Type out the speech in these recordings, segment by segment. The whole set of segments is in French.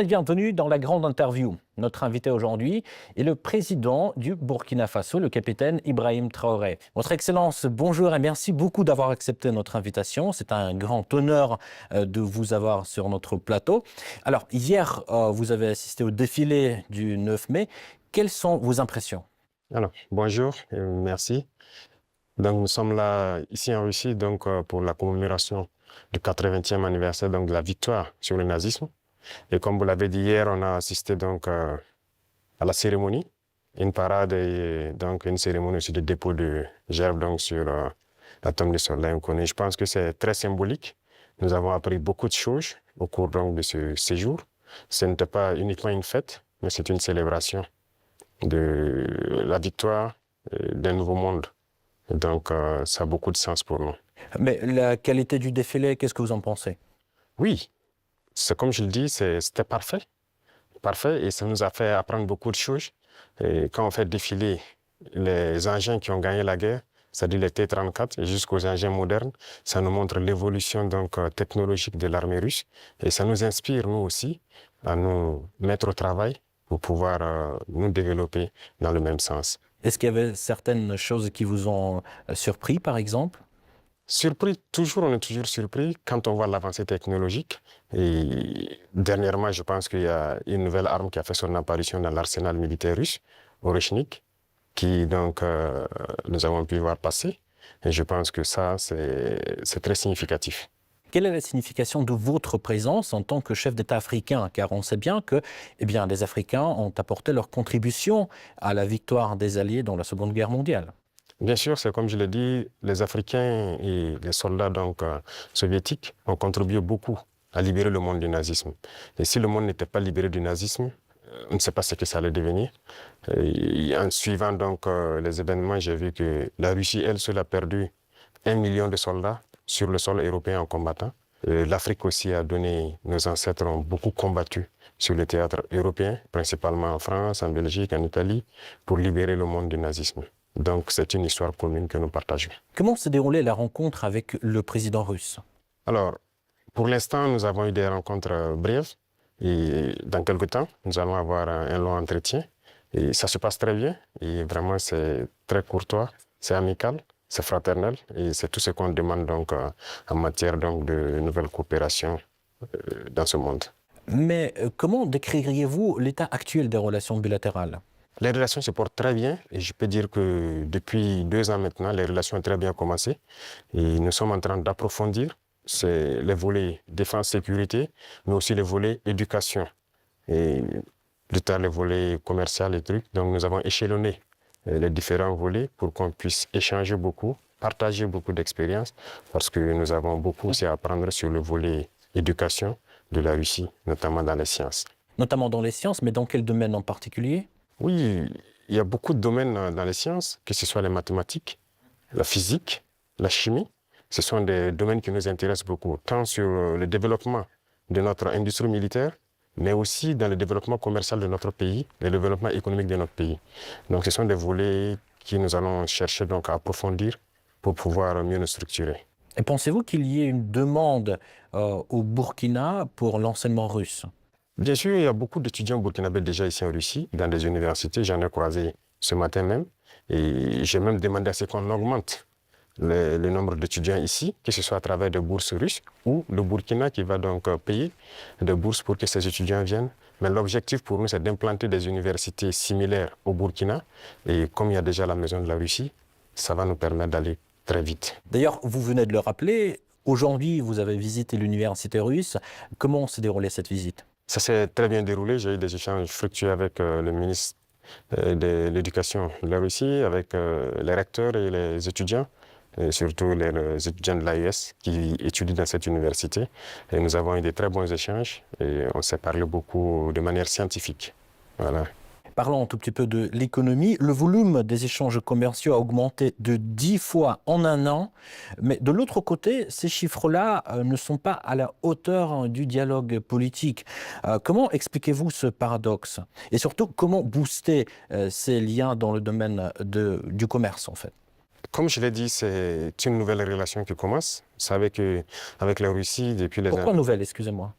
et bienvenue dans la grande interview. Notre invité aujourd'hui est le président du Burkina Faso, le capitaine Ibrahim Traoré. Votre Excellence, bonjour et merci beaucoup d'avoir accepté notre invitation. C'est un grand honneur de vous avoir sur notre plateau. Alors, hier, vous avez assisté au défilé du 9 mai. Quelles sont vos impressions? Alors, bonjour et merci. Donc, nous sommes là, ici en Russie, pour la commémoration du 80e anniversaire de la victoire sur le nazisme. Et comme vous l'avez dit hier, on a assisté à la cérémonie, une parade et donc une cérémonie aussi de dépôt de gerbes sur la tombe de soldats inconnus. Je pense que c'est très symbolique. Nous avons appris beaucoup de choses au cours de ce séjour. Ce n'était pas uniquement une fête, mais c'est une célébration de la victoire d'un nouveau monde. Donc, ça a beaucoup de sens pour nous. Mais la qualité du défilé, qu'est-ce que vous en pensez? Oui, c'est comme je le dis, c'était parfait. Parfait, et ça nous a fait apprendre beaucoup de choses. Et quand on fait défiler les engins qui ont gagné la guerre, c'est-à-dire les T-34 jusqu'aux engins modernes, ça nous montre l'évolution technologique de l'armée russe. Et ça nous inspire, nous aussi, à nous mettre au travail pour pouvoir nous développer dans le même sens. Est-ce qu'il y avait certaines choses qui vous ont surpris, par exemple? Surpris, toujours, on est toujours surpris quand on voit l'avancée technologique. Et dernièrement, je pense qu'il y a une nouvelle arme qui a fait son apparition dans l'arsenal militaire russe, Oreshnik, qui nous avons pu voir passer. Et je pense que ça, c'est très significatif. Quelle est la signification de votre présence en tant que chef d'État africain? Car on sait bien que les Africains ont apporté leur contribution à la victoire des Alliés dans la Seconde Guerre mondiale. Bien sûr, c'est comme je l'ai dit, les Africains et les soldats soviétiques ont contribué beaucoup à libérer le monde du nazisme. Et si le monde n'était pas libéré du nazisme, on ne sait pas ce que ça allait devenir. Et en suivant les événements, j'ai vu que la Russie, elle seule, a perdu 1 million de soldats sur le sol européen en combattant. L'Afrique aussi a donné, nos ancêtres ont beaucoup combattu sur le théâtre européen, principalement en France, en Belgique, en Italie, pour libérer le monde du nazisme. Donc c'est une histoire commune que nous partageons. Comment s'est déroulée la rencontre avec le président russe? Alors, pour l'instant, nous avons eu des rencontres brèves et dans quelques temps, nous allons avoir un long entretien. Et ça se passe très bien et vraiment c'est très courtois, c'est amical, c'est fraternel et c'est tout ce qu'on demande en matière de nouvelles coopérations dans ce monde. Mais comment décririez-vous l'état actuel des relations bilatérales? Les relations se portent très bien et je peux dire que depuis 2 ans maintenant, les relations ont très bien commencé et nous sommes en train d'approfondir les volets défense-sécurité, mais aussi les volets éducation et plus tard les volets commercial et trucs. Donc nous avons échelonné les différents volets pour qu'on puisse échanger beaucoup, partager beaucoup d'expériences parce que nous avons beaucoup aussi à apprendre sur le volet éducation de la Russie, notamment dans les sciences. Notamment dans les sciences, mais dans quel domaine en particulier? Oui, il y a beaucoup de domaines dans les sciences, que ce soit les mathématiques, la physique, la chimie. Ce sont des domaines qui nous intéressent beaucoup, tant sur le développement de notre industrie militaire, mais aussi dans le développement commercial de notre pays, le développement économique de notre pays. Donc ce sont des volets que nous allons chercher à approfondir pour pouvoir mieux nous structurer. Et pensez-vous qu'il y ait une demande au Burkina pour l'enseignement russe? Bien sûr, il y a beaucoup d'étudiants burkinabés déjà ici en Russie, dans des universités. J'en ai croisé ce matin même. Et j'ai même demandé à ce qu'on augmente le nombre d'étudiants ici, que ce soit à travers des bourses russes ou le Burkina qui va payer des bourses pour que ces étudiants viennent. Mais l'objectif pour nous, c'est d'implanter des universités similaires au Burkina. Et comme il y a déjà la maison de la Russie, ça va nous permettre d'aller très vite. D'ailleurs, vous venez de le rappeler, aujourd'hui, vous avez visité l'université russe. Comment s'est déroulée cette visite? Ça s'est très bien déroulé. J'ai eu des échanges fructueux avec le ministre de l'Éducation de la Russie, avec les recteurs et les étudiants, et surtout les étudiants de l'AES qui étudient dans cette université. Et nous avons eu de très bons échanges et on s'est parlé beaucoup de manière scientifique. Voilà. Parlons un tout petit peu de l'économie. Le volume des échanges commerciaux a augmenté de 10 fois en un an. Mais de l'autre côté, ces chiffres-là ne sont pas à la hauteur du dialogue politique. Comment expliquez-vous ce paradoxe? Et surtout, comment booster ces liens dans le domaine du commerce, en fait? Comme je l'ai dit, c'est une nouvelle relation qui commence. Vous savez qu'avec la Russie, depuis les... Pourquoi nouvelle, excusez-moi?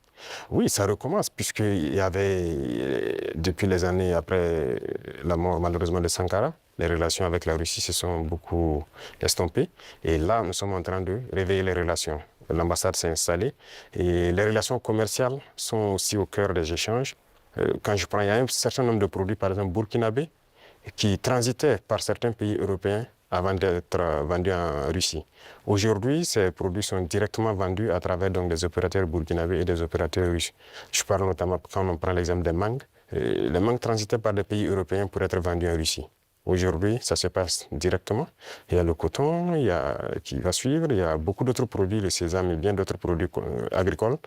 Oui, ça recommence, puisqu'il y avait, depuis les années après la mort malheureusement de Sankara, les relations avec la Russie se sont beaucoup estompées. Et là, nous sommes en train de réveiller les relations. L'ambassade s'est installée et les relations commerciales sont aussi au cœur des échanges. Quand je prends, il y a un certain nombre de produits, par exemple burkinabés, qui transitaient par certains pays européens avant d'être vendus en Russie. Aujourd'hui, ces produits sont directement vendus à travers donc, des opérateurs burkinabés et des opérateurs russes. Je parle notamment, quand on prend l'exemple des mangues, les mangues transitaient par des pays européens pour être vendus en Russie. Aujourd'hui, ça se passe directement. Il y a le coton qui va suivre, il y a beaucoup d'autres produits, le sésame et bien d'autres produits agricoles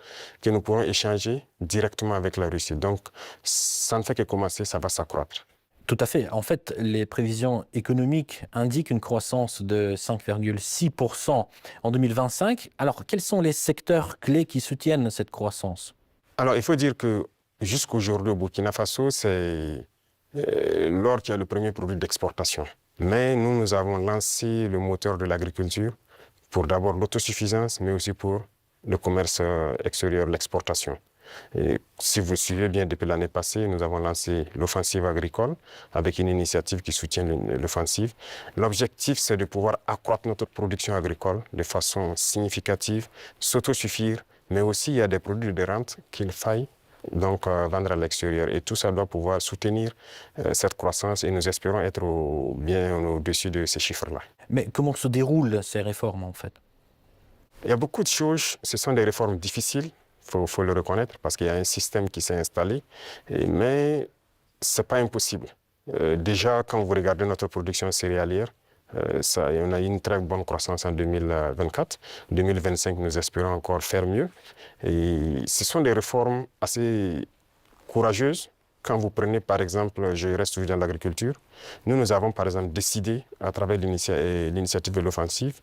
que nous pourrons échanger directement avec la Russie. Donc, ça ne fait que commencer, ça va s'accroître. Tout à fait. En fait, les prévisions économiques indiquent une croissance de 5,6% en 2025. Alors, quels sont les secteurs clés qui soutiennent cette croissance? Alors, il faut dire que jusqu'aujourd'hui, au Burkina Faso, c'est l'or qui est le premier produit d'exportation. Mais nous avons lancé le moteur de l'agriculture pour d'abord l'autosuffisance, mais aussi pour le commerce extérieur, l'exportation. Et si vous suivez bien, depuis l'année passée, nous avons lancé l'offensive agricole avec une initiative qui soutient l'offensive. L'objectif, c'est de pouvoir accroître notre production agricole de façon significative, s'autosuffire, mais aussi il y a des produits de rente qu'il faille donc vendre à l'extérieur. Et tout ça doit pouvoir soutenir cette croissance et nous espérons être bien au-dessus de ces chiffres-là. Mais comment se déroulent ces réformes, en fait? Il y a beaucoup de choses, ce sont des réformes difficiles. Faut le reconnaître parce qu'il y a un système qui s'est installé, mais ce n'est pas impossible. Déjà, quand vous regardez notre production céréalière, on a eu une très bonne croissance en 2024. 2025, nous espérons encore faire mieux. Et ce sont des réformes assez courageuses. Quand vous prenez, par exemple, je reste toujours dans l'agriculture, nous avons, par exemple, décidé, à travers l'initiative de l'offensive,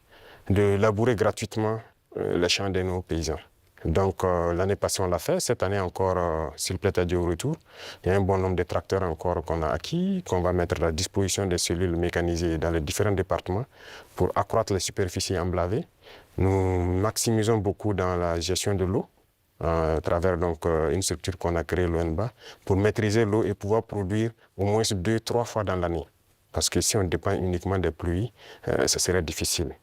de labourer gratuitement les champs de nos paysans. Donc l'année passée, on l'a fait. Cette année encore, s'il plaît à Dieu au retour, il y a un bon nombre de tracteurs encore qu'on a acquis, qu'on va mettre à la disposition des cellules mécanisées dans les différents départements pour accroître les superficies emblavées. Nous maximisons beaucoup dans la gestion de l'eau à travers donc, une structure qu'on a créée, l'ONBA, pour maîtriser l'eau et pouvoir produire au moins 2-3 fois dans l'année. Parce que si on dépend uniquement des pluies, ce serait difficile.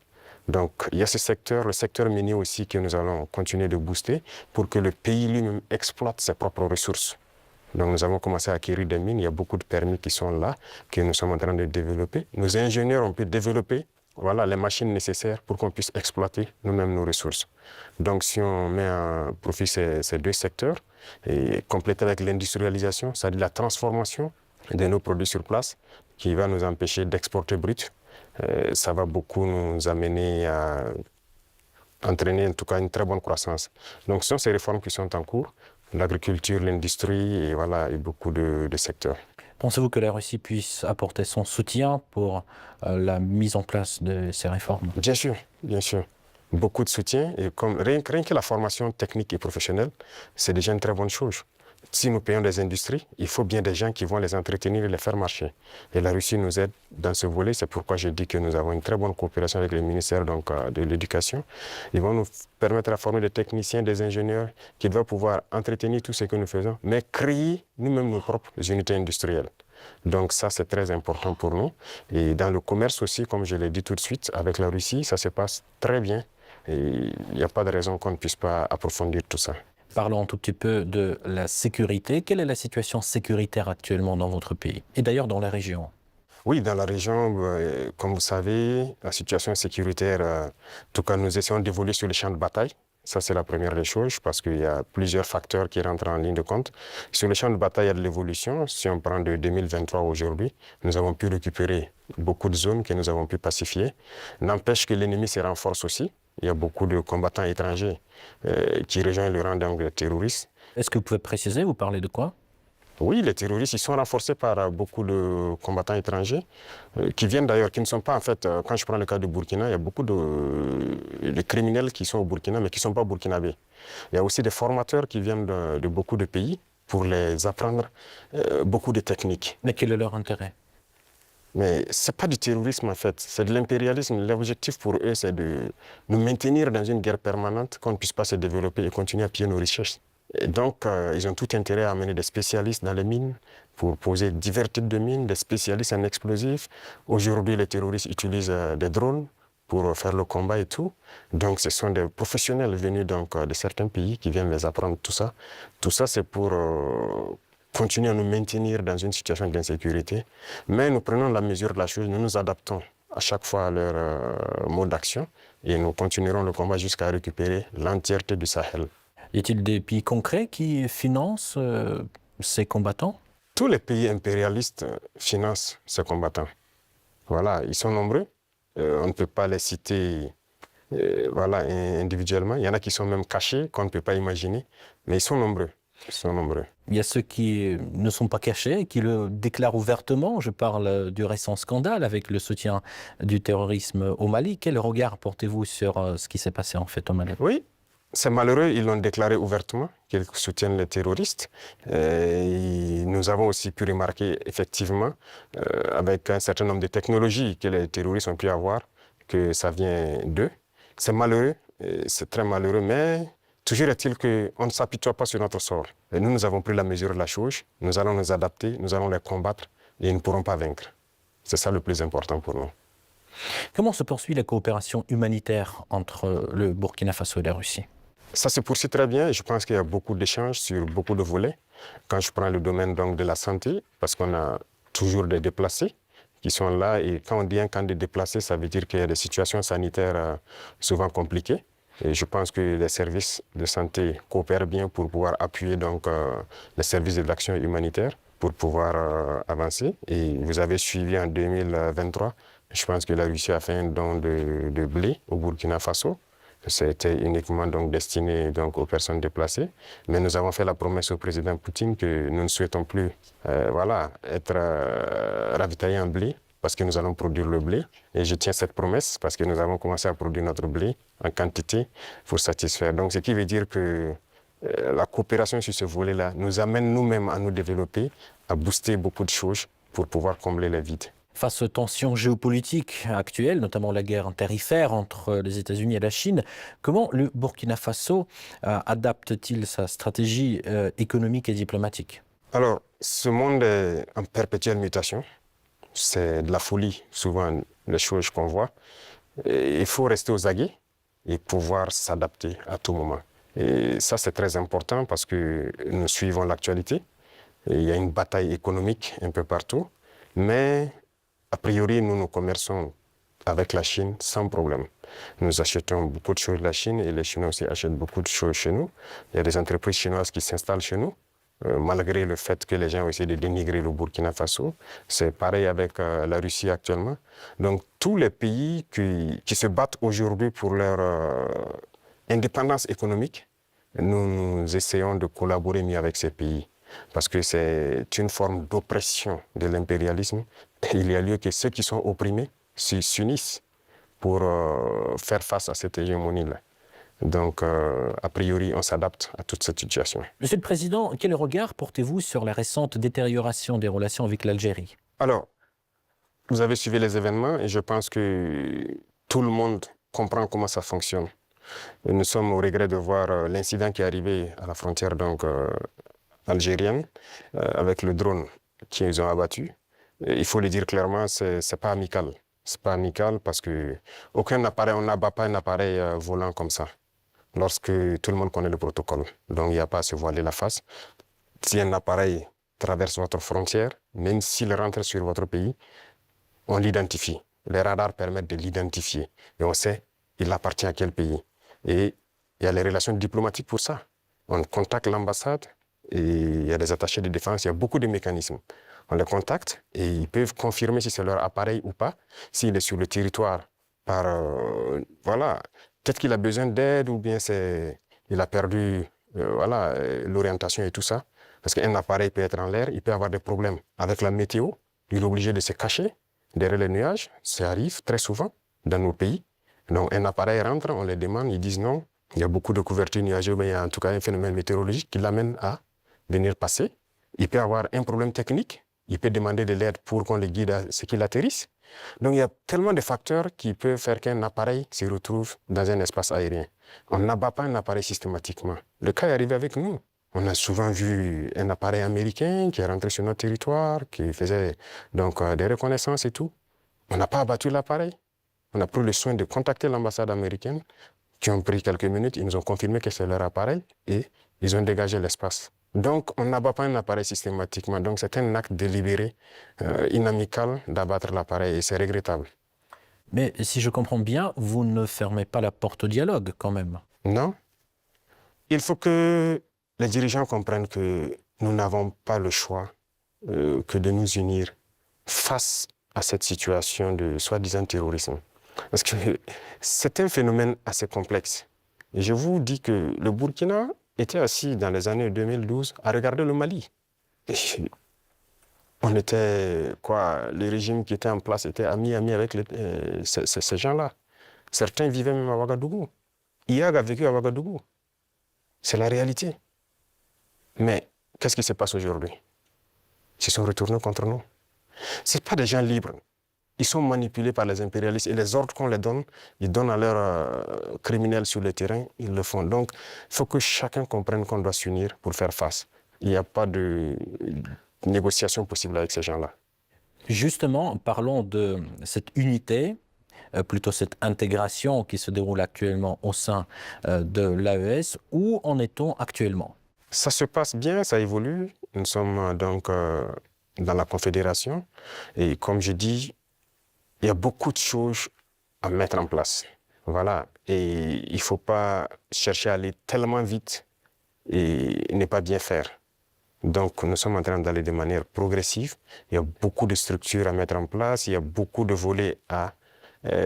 Donc, il y a ce secteur, le secteur minier aussi, que nous allons continuer de booster pour que le pays lui-même exploite ses propres ressources. Donc, nous avons commencé à acquérir des mines. Il y a beaucoup de permis qui sont là, que nous sommes en train de développer. Nos ingénieurs ont pu développer les machines nécessaires pour qu'on puisse exploiter nous-mêmes nos ressources. Donc, si on met à profit ces deux secteurs, et compléter avec l'industrialisation, c'est-à-dire la transformation de nos produits sur place, qui va nous empêcher d'exporter brut, ça va beaucoup nous amener à entraîner en tout cas une très bonne croissance. Donc ce sont ces réformes qui sont en cours, l'agriculture, l'industrie et beaucoup de secteurs. Pensez-vous que la Russie puisse apporter son soutien pour la mise en place de ces réformes? Bien sûr, bien sûr. Beaucoup de soutien et rien que la formation technique et professionnelle, c'est déjà une très bonne chose. Si nous payons des industries, il faut bien des gens qui vont les entretenir et les faire marcher. Et la Russie nous aide dans ce volet. C'est pourquoi je dis que nous avons une très bonne coopération avec le ministère de l'Éducation. Ils vont nous permettre de former des techniciens, des ingénieurs qui vont pouvoir entretenir tout ce que nous faisons, mais créer nous-mêmes nos propres unités industrielles. Donc ça, c'est très important pour nous. Et dans le commerce aussi, comme je l'ai dit tout de suite, avec la Russie, ça se passe très bien. Et il n'y a pas de raison qu'on ne puisse pas approfondir tout ça. Parlons un tout petit peu de la sécurité. Quelle est la situation sécuritaire actuellement dans votre pays et d'ailleurs dans la région? Oui, dans la région, comme vous savez, la situation sécuritaire, en tout cas, nous essayons d'évoluer sur les champs de bataille. Ça, c'est la première des choses parce qu'il y a plusieurs facteurs qui rentrent en ligne de compte. Sur les champs de bataille, il y a de l'évolution. Si on prend de 2023 aujourd'hui, nous avons pu récupérer beaucoup de zones que nous avons pu pacifier. N'empêche que l'ennemi se renforce aussi. Il y a beaucoup de combattants étrangers qui rejoignent le rang des terroristes. Est-ce que vous pouvez préciser, vous parlez de quoi? Oui, les terroristes, ils sont renforcés par beaucoup de combattants étrangers qui viennent d'ailleurs, qui ne sont pas en fait, quand je prends le cas du Burkina, il y a beaucoup de criminels qui sont au Burkina mais qui ne sont pas burkinabés. Il y a aussi des formateurs qui viennent de beaucoup de pays pour les apprendre beaucoup de techniques. Mais quel est leur intérêt? Mais ce n'est pas du terrorisme en fait, c'est de l'impérialisme. L'objectif pour eux, c'est de nous maintenir dans une guerre permanente, qu'on ne puisse pas se développer et continuer à piller nos richesses. Et donc, ils ont tout intérêt à amener des spécialistes dans les mines pour poser divers types de mines, des spécialistes en explosifs. Aujourd'hui, les terroristes utilisent des drones pour faire le combat et tout. Donc, ce sont des professionnels venus donc, de certains pays qui viennent les apprendre tout ça. Tout ça, c'est pour continuer à nous maintenir dans une situation d'insécurité. Mais nous prenons la mesure de la chose, nous nous adaptons à chaque fois à leur mode d'action et nous continuerons le combat jusqu'à récupérer l'entièreté du Sahel. Y a-t-il des pays concrets qui financent ces combattants? Tous les pays impérialistes financent ces combattants. Voilà, ils sont nombreux. On ne peut pas les citer voilà, individuellement. Il y en a qui sont même cachés, qu'on ne peut pas imaginer. Mais ils sont nombreux. Ils sont nombreux. Il y a ceux qui ne sont pas cachés, qui le déclarent ouvertement. Je parle du récent scandale avec le soutien du terrorisme au Mali. Quel regard portez-vous sur ce qui s'est passé en fait au Mali? Oui, c'est malheureux, ils l'ont déclaré ouvertement, qu'ils soutiennent les terroristes. Et nous avons aussi pu remarquer effectivement, avec un certain nombre de technologies que les terroristes ont pu avoir, que ça vient d'eux. C'est malheureux, c'est très malheureux, mais toujours est-il qu'on ne s'apitoie pas sur notre sort. Et nous avons pris la mesure de la chose, nous allons nous adapter, nous allons les combattre et ils ne pourront pas vaincre. C'est ça le plus important pour nous. Comment se poursuit la coopération humanitaire entre le Burkina Faso et la Russie? Ça se poursuit très bien. Je pense qu'il y a beaucoup d'échanges sur beaucoup de volets. Quand je prends le domaine donc, de la santé, parce qu'on a toujours des déplacés qui sont là. Et quand on dit un camp de déplacés, ça veut dire qu'il y a des situations sanitaires souvent compliquées. Et je pense que les services de santé coopèrent bien pour pouvoir appuyer donc, les services de l'action humanitaire pour pouvoir avancer. Et vous avez suivi en 2023, je pense que la Russie a fait un don de blé au Burkina Faso. C'était uniquement donc destiné donc aux personnes déplacées. Mais nous avons fait la promesse au président Poutine que nous ne souhaitons plus voilà, être ravitaillés en blé parce que nous allons produire le blé. Et je tiens cette promesse parce que nous avons commencé à produire notre blé en quantité pour satisfaire. Donc, ce qui veut dire que la coopération sur ce volet-là nous amène nous-mêmes à nous développer, à booster beaucoup de choses pour pouvoir combler les vides. Face aux tensions géopolitiques actuelles, notamment la guerre tarifaire entre les États-Unis et la Chine, comment le Burkina Faso adapte-t-il sa stratégie économique et diplomatique? Alors, ce monde est en perpétuelle mutation. C'est de la folie, souvent, les choses qu'on voit. Et il faut rester aux aguets et pouvoir s'adapter à tout moment. Et ça, c'est très important parce que nous suivons l'actualité. Il y a une bataille économique un peu partout. Mais a priori, nous commerçons avec la Chine sans problème. Nous achetons beaucoup de choses de la Chine et les Chinois aussi achètent beaucoup de choses chez nous. Il y a des entreprises chinoises qui s'installent chez nous, malgré le fait que les gens ont essayé de dénigrer le Burkina Faso. C'est pareil avec la Russie actuellement. Donc tous les pays qui se battent aujourd'hui pour leur indépendance économique, nous essayons de collaborer mieux avec ces pays. Parce que c'est une forme d'oppression de l'impérialisme. Il y a lieu que ceux qui sont opprimés s'unissent pour faire face à cette hégémonie-là. Donc, a priori, on s'adapte à toute cette situation. Monsieur le Président, quel regard portez-vous sur la récente détérioration des relations avec l'Algérie? Alors, vous avez suivi les événements et je pense que tout le monde comprend comment ça fonctionne. Et nous sommes au regret de voir l'incident qui est arrivé à la frontière donc, algérienne avec le drone qu'ils ont abattu. Et il faut le dire clairement, c'est pas amical. C'est pas amical parce que aucun appareil, on n'abat pas un appareil volant comme ça. Lorsque tout le monde connaît le protocole. Donc il n'y a pas à se voiler la face. Si un appareil traverse votre frontière, même s'il rentre sur votre pays, on l'identifie. Les radars permettent de l'identifier. Et on sait il appartient à quel pays. Et il y a les relations diplomatiques pour ça. On contacte l'ambassade et il y a des attachés de défense, il y a beaucoup de mécanismes. On les contacte et ils peuvent confirmer si c'est leur appareil ou pas, s'il est sur le territoire par, voilà, peut-être qu'il a besoin d'aide ou bien il a perdu voilà, l'orientation et tout ça. Parce qu'un appareil peut être en l'air, il peut avoir des problèmes avec la météo, il est obligé de se cacher derrière les nuages, ça arrive très souvent dans nos pays. Donc un appareil rentre, on les demande, ils disent non, il y a beaucoup de couverture nuageuse, mais il y a en tout cas un phénomène météorologique qui l'amène à venir passer. Il peut avoir un problème technique, il peut demander de l'aide pour qu'on le guide à ce qu'il atterrisse. Donc il y a tellement de facteurs qui peuvent faire qu'un appareil se retrouve dans un espace aérien. On n'abat pas un appareil systématiquement. Le cas est arrivé avec nous. On a souvent vu un appareil américain qui est rentré sur notre territoire, qui faisait donc des reconnaissances et tout. On n'a pas abattu l'appareil. On a pris le soin de contacter l'ambassade américaine, qui ont pris quelques minutes. Ils nous ont confirmé que c'est leur appareil et ils ont dégagé l'espace. Donc, on n'abat pas un appareil systématiquement. Donc, c'est un acte délibéré, inamical d'abattre l'appareil et c'est regrettable. Mais si je comprends bien, vous ne fermez pas la porte au dialogue quand même. Non, il faut que les dirigeants comprennent que nous n'avons pas le choix que de nous unir face à cette situation de soi-disant terrorisme. Parce que c'est un phénomène assez complexe. Et je vous dis que le Burkina était assis dans les années 2012 à regarder le Mali. Et on était, quoi, le régime qui était en place était ami avec ces gens-là. Certains vivaient même à Ouagadougou. IAG a vécu à Ouagadougou. C'est la réalité. Mais qu'est-ce qui se passe aujourd'hui? Ils se sont retournés contre nous. Ce pas des gens libres. Ils sont manipulés par les impérialistes et les ordres qu'on les donne, ils donnent à leurs criminels sur le terrain, ils le font. Donc, il faut que chacun comprenne qu'on doit s'unir pour faire face. Il n'y a pas de négociation possible avec ces gens-là. Justement, parlons de cette unité, plutôt cette intégration qui se déroule actuellement au sein de l'AES. Où en est-on actuellement? Ça se passe bien, ça évolue. Nous sommes donc dans la Confédération. Et comme je dis, il y a beaucoup de choses à mettre en place. Voilà. Et il ne faut pas chercher à aller tellement vite et ne pas bien faire. Donc, nous sommes en train d'aller de manière progressive. Il y a beaucoup de structures à mettre en place. Il y a beaucoup de volets à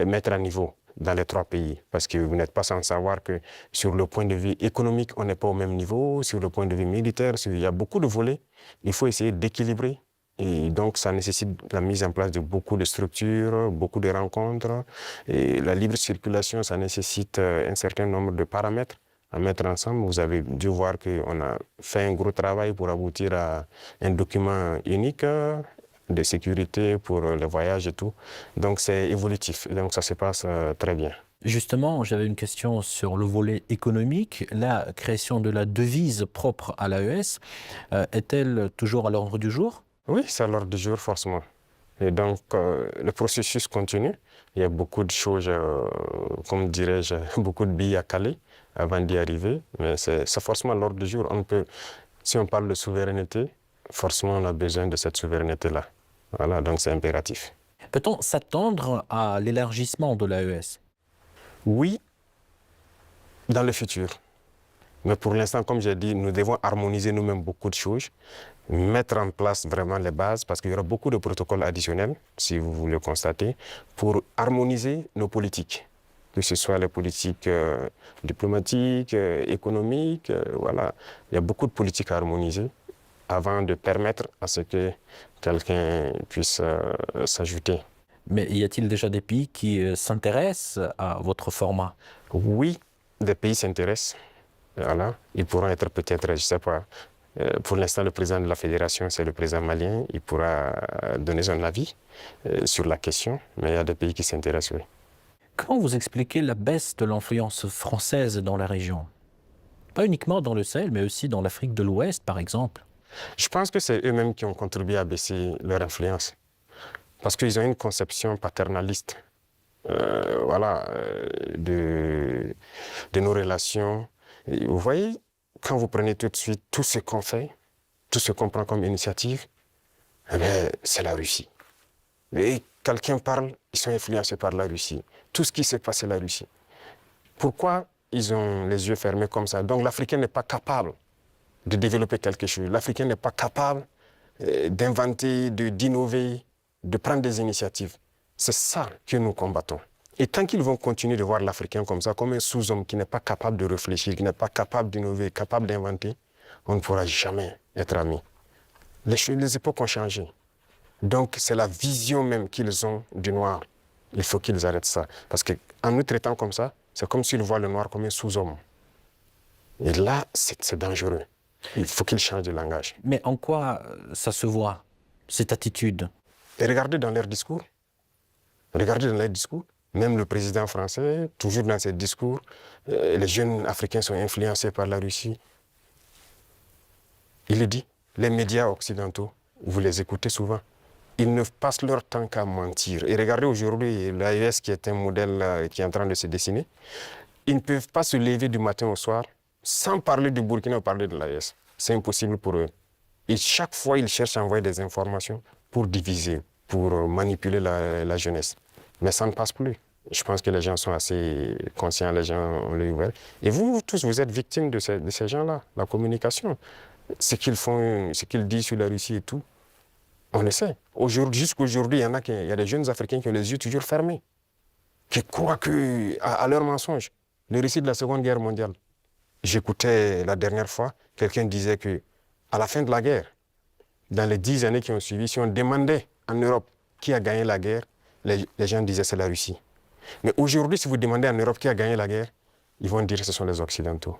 mettre à niveau dans les trois pays. Parce que vous n'êtes pas sans savoir que sur le point de vue économique, on n'est pas au même niveau. Sur le point de vue militaire, il y a beaucoup de volets. Il faut essayer d'équilibrer. Et donc, ça nécessite la mise en place de beaucoup de structures, beaucoup de rencontres. Et la libre circulation, ça nécessite un certain nombre de paramètres à mettre ensemble. Vous avez dû voir qu'on a fait un gros travail pour aboutir à un document unique de sécurité pour les voyages et tout. Donc, c'est évolutif. Donc, ça se passe très bien. Justement, j'avais une question sur le volet économique. La création de la devise propre à l'AES est-elle toujours à l'ordre du jour? Oui, c'est à l'ordre du jour, forcément. Et donc, le processus continue. Il y a beaucoup de choses, comme dirais-je, beaucoup de billes à caler avant d'y arriver. Mais c'est forcément à l'ordre du jour. Si on parle de souveraineté, forcément, on a besoin de cette souveraineté-là. Voilà, donc c'est impératif. Peut-on s'attendre à l'élargissement de l'AES? Oui, dans le futur. Mais pour l'instant, comme j'ai dit, nous devons harmoniser nous-mêmes beaucoup de choses, mettre en place vraiment les bases, parce qu'il y aura beaucoup de protocoles additionnels, si vous le constatez, pour harmoniser nos politiques, que ce soit les politiques diplomatiques, économiques, voilà. Il y a beaucoup de politiques à harmoniser avant de permettre à ce que quelqu'un puisse s'ajouter. Mais y a-t-il déjà des pays qui s'intéressent à votre format? Oui, des pays s'intéressent. Voilà. Ils pourront être peut-être, je ne sais pas, pour l'instant, le président de la fédération, c'est le président malien. Il pourra donner son avis sur la question, mais il y a des pays qui s'intéressent, oui. Comment vous expliquez la baisse de l'influence française dans la région? Pas uniquement dans le Sahel, mais aussi dans l'Afrique de l'Ouest, par exemple. Je pense que c'est eux-mêmes qui ont contribué à baisser leur influence, parce qu'ils ont une conception paternaliste voilà, de nos relations. Et vous voyez, quand vous prenez tout de suite tout ce qu'on fait, tout ce qu'on prend comme initiative, eh bien, c'est la Russie. Et quelqu'un parle, ils sont influencés par la Russie. Tout ce qui se passe, c'est la Russie. Pourquoi ils ont les yeux fermés comme ça? Donc l'Africain n'est pas capable de développer quelque chose. L'Africain n'est pas capable d'inventer, d'innover, de prendre des initiatives. C'est ça que nous combattons. Et tant qu'ils vont continuer de voir l'Africain comme ça, comme un sous-homme qui n'est pas capable de réfléchir, qui n'est pas capable d'innover, capable d'inventer, on ne pourra jamais être amis. Les époques ont changé. Donc c'est la vision même qu'ils ont du noir. Il faut qu'ils arrêtent ça. Parce qu'en nous traitant comme ça, c'est comme s'ils voient le noir comme un sous-homme. Et là, c'est dangereux. Il faut qu'ils changent de langage. Mais en quoi ça se voit, cette attitude? Et regardez dans leurs discours. Regardez dans leurs discours. Même le président français, toujours dans ses discours, les jeunes Africains sont influencés par la Russie. Il le dit, les médias occidentaux, vous les écoutez souvent, ils ne passent leur temps qu'à mentir. Et regardez aujourd'hui l'AES qui est un modèle qui est en train de se dessiner. Ils ne peuvent pas se lever du matin au soir sans parler du Burkina ou parler de l'AES. C'est impossible pour eux. Et chaque fois, ils cherchent à envoyer des informations pour diviser, pour manipuler la jeunesse. Mais ça ne passe plus. Je pense que les gens sont assez conscients, les gens ont l'œil ouvert. Et vous tous, vous êtes victimes de ces gens-là, la communication. Ce qu'ils font, ce qu'ils disent sur la Russie et tout, on le sait. Jusqu'aujourd'hui, il y a des jeunes Africains qui ont les yeux toujours fermés, qui croient à leurs mensonges. Le récit de la Seconde Guerre mondiale. J'écoutais la dernière fois, quelqu'un disait que à la fin de la guerre, dans les 10 années qui ont suivi, si on demandait en Europe qui a gagné la guerre, les gens disaient c'est la Russie. Mais aujourd'hui, si vous demandez en Europe qui a gagné la guerre, ils vont dire que ce sont les Occidentaux.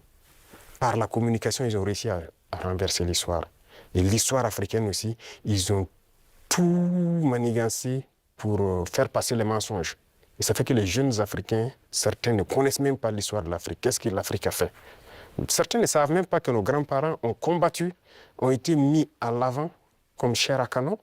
Par la communication, ils ont réussi à renverser l'histoire. Et l'histoire africaine aussi, ils ont tout manigancé pour faire passer les mensonges. Et ça fait que les jeunes Africains, certains ne connaissent même pas l'histoire de l'Afrique. Qu'est-ce que l'Afrique a fait? Certains ne savent même pas que nos grands-parents ont combattu, ont été mis à l'avant comme chair à canon,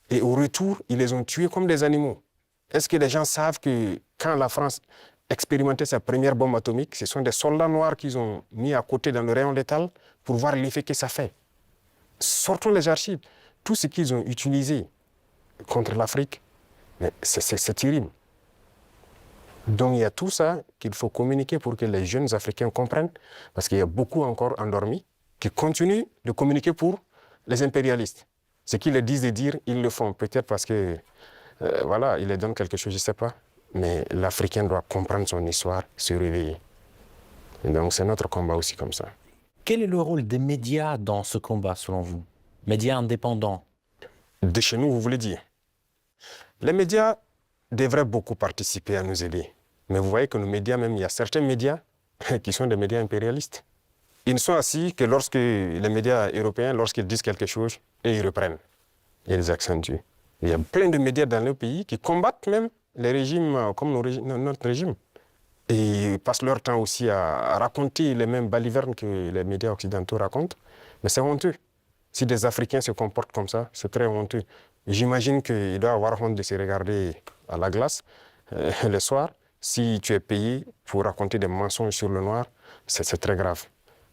et au retour, ils les ont tués comme des animaux. Est-ce que les gens savent que quand la France expérimentait sa première bombe atomique, ce sont des soldats noirs qu'ils ont mis à côté dans le rayon létal pour voir l'effet que ça fait? Sortons les archives. Tout ce qu'ils ont utilisé contre l'Afrique, c'est terrible. Donc il y a tout ça qu'il faut communiquer pour que les jeunes Africains comprennent, parce qu'il y a beaucoup encore endormis qui continuent de communiquer pour les impérialistes. Ce qu'ils les disent de dire, ils le font. Peut-être parce que, voilà, ils les donnent quelque chose, je ne sais pas. Mais l'Africain doit comprendre son histoire, se réveiller. Et donc c'est notre combat aussi comme ça. Quel est le rôle des médias dans ce combat, selon vous? Médias indépendants? De chez nous, vous voulez dire? Les médias devraient beaucoup participer à nous aider. Mais vous voyez que nos médias, même, il y a certains médias qui sont des médias impérialistes. Ils ne sont assis que lorsque les médias européens, lorsqu'ils disent quelque chose, et ils reprennent. Et ils accentuent. Il y a plein de médias dans nos pays qui combattent même les régimes comme notre régime. Et ils passent leur temps aussi à raconter les mêmes balivernes que les médias occidentaux racontent. Mais c'est honteux. Si des Africains se comportent comme ça, c'est très honteux. J'imagine qu'il doit avoir honte de se regarder à la glace le soir. Si tu es payé pour raconter des mensonges sur le noir, c'est très grave.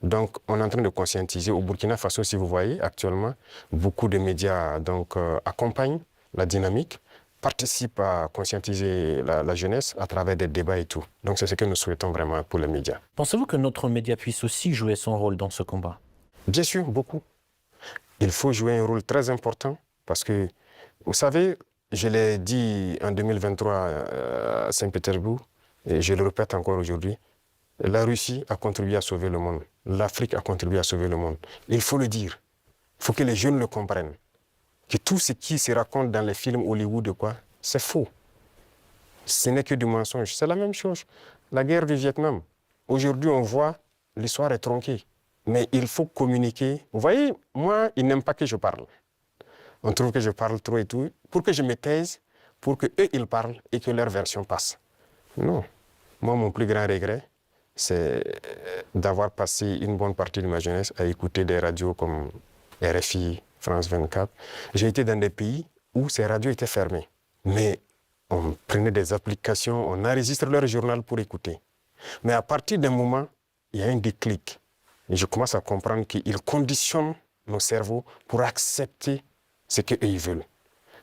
Donc, on est en train de conscientiser. Au Burkina Faso, si vous voyez, actuellement, beaucoup de médias accompagnent la dynamique, participent à conscientiser la jeunesse à travers des débats et tout. Donc, c'est ce que nous souhaitons vraiment pour les médias. Pensez-vous que notre média puisse aussi jouer son rôle dans ce combat? Bien sûr, beaucoup. Il faut jouer un rôle très important parce que, vous savez, je l'ai dit en 2023 à Saint-Pétersbourg, et je le répète encore aujourd'hui, la Russie a contribué à sauver le monde. L'Afrique a contribué à sauver le monde. Il faut le dire. Il faut que les jeunes le comprennent. Que tout ce qui se raconte dans les films Hollywood, c'est faux. Ce n'est que du mensonge. C'est la même chose. La guerre du Vietnam. Aujourd'hui, on voit, l'histoire est tronquée. Mais il faut communiquer. Vous voyez, moi, ils n'aiment pas que je parle. On trouve que je parle trop et tout. Pour que je me taise, pour qu'eux, ils parlent et que leur version passe. Non. Moi, mon plus grand regret, c'est d'avoir passé une bonne partie de ma jeunesse à écouter des radios comme RFI, France 24. J'ai été dans des pays où ces radios étaient fermées. Mais on prenait des applications, on enregistre leur journal pour écouter. Mais à partir d'un moment, il y a un déclic. Et je commence à comprendre qu'ils conditionnent nos cerveaux pour accepter ce qu'ils veulent.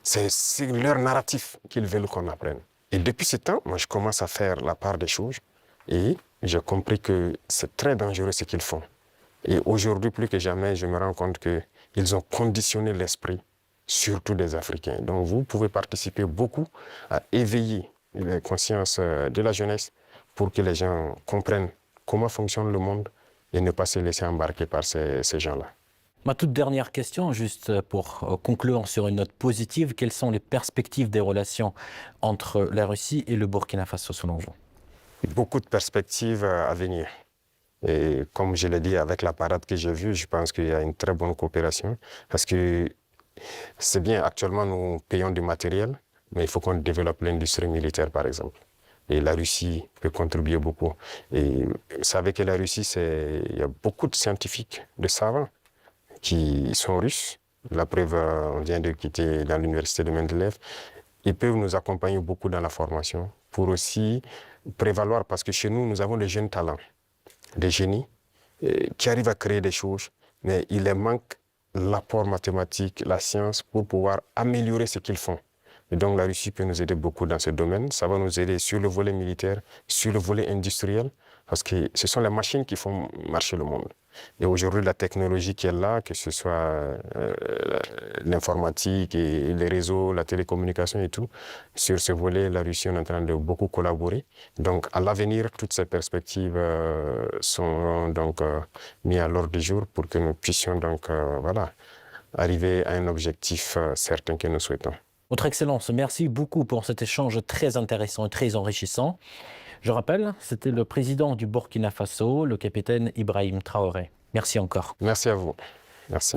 C'est leur narratif qu'ils veulent qu'on apprenne. Et depuis ce temps, moi, je commence à faire la part des choses. Et j'ai compris que c'est très dangereux ce qu'ils font. Et aujourd'hui, plus que jamais, je me rends compte qu'ils ont conditionné l'esprit, surtout des Africains. Donc vous pouvez participer beaucoup à éveiller la conscience de la jeunesse pour que les gens comprennent comment fonctionne le monde et ne pas se laisser embarquer par ces gens-là. Ma toute dernière question, juste pour conclure sur une note positive, quelles sont les perspectives des relations entre la Russie et le Burkina Faso selon vous? Beaucoup de perspectives à venir. Et comme je l'ai dit, avec la parade que j'ai vue, je pense qu'il y a une très bonne coopération. Parce que c'est bien, actuellement, nous payons du matériel, mais il faut qu'on développe l'industrie militaire, par exemple. Et la Russie peut contribuer beaucoup. Et vous savez que la Russie, il y a beaucoup de scientifiques, de savants, qui sont russes. La preuve, on vient de quitter dans l'université de Mendeleev. Ils peuvent nous accompagner beaucoup dans la formation pour aussi prévaloir, parce que chez nous, nous avons des jeunes talents, des génies qui arrivent à créer des choses, mais il leur manque l'apport mathématique, la science pour pouvoir améliorer ce qu'ils font. Et donc la Russie peut nous aider beaucoup dans ce domaine. Ça va nous aider sur le volet militaire, sur le volet industriel, parce que ce sont les machines qui font marcher le monde. Et aujourd'hui, la technologie qui est là, que ce soit l'informatique et les réseaux, la télécommunication et tout, sur ce volet, la Russie est en train de beaucoup collaborer. Donc à l'avenir, toutes ces perspectives sont donc mises à l'ordre du jour pour que nous puissions donc voilà, arriver à un objectif certain que nous souhaitons. Votre Excellence, merci beaucoup pour cet échange très intéressant et très enrichissant. Je rappelle, c'était le président du Burkina Faso, le capitaine Ibrahim Traoré. Merci encore. Merci à vous. Merci.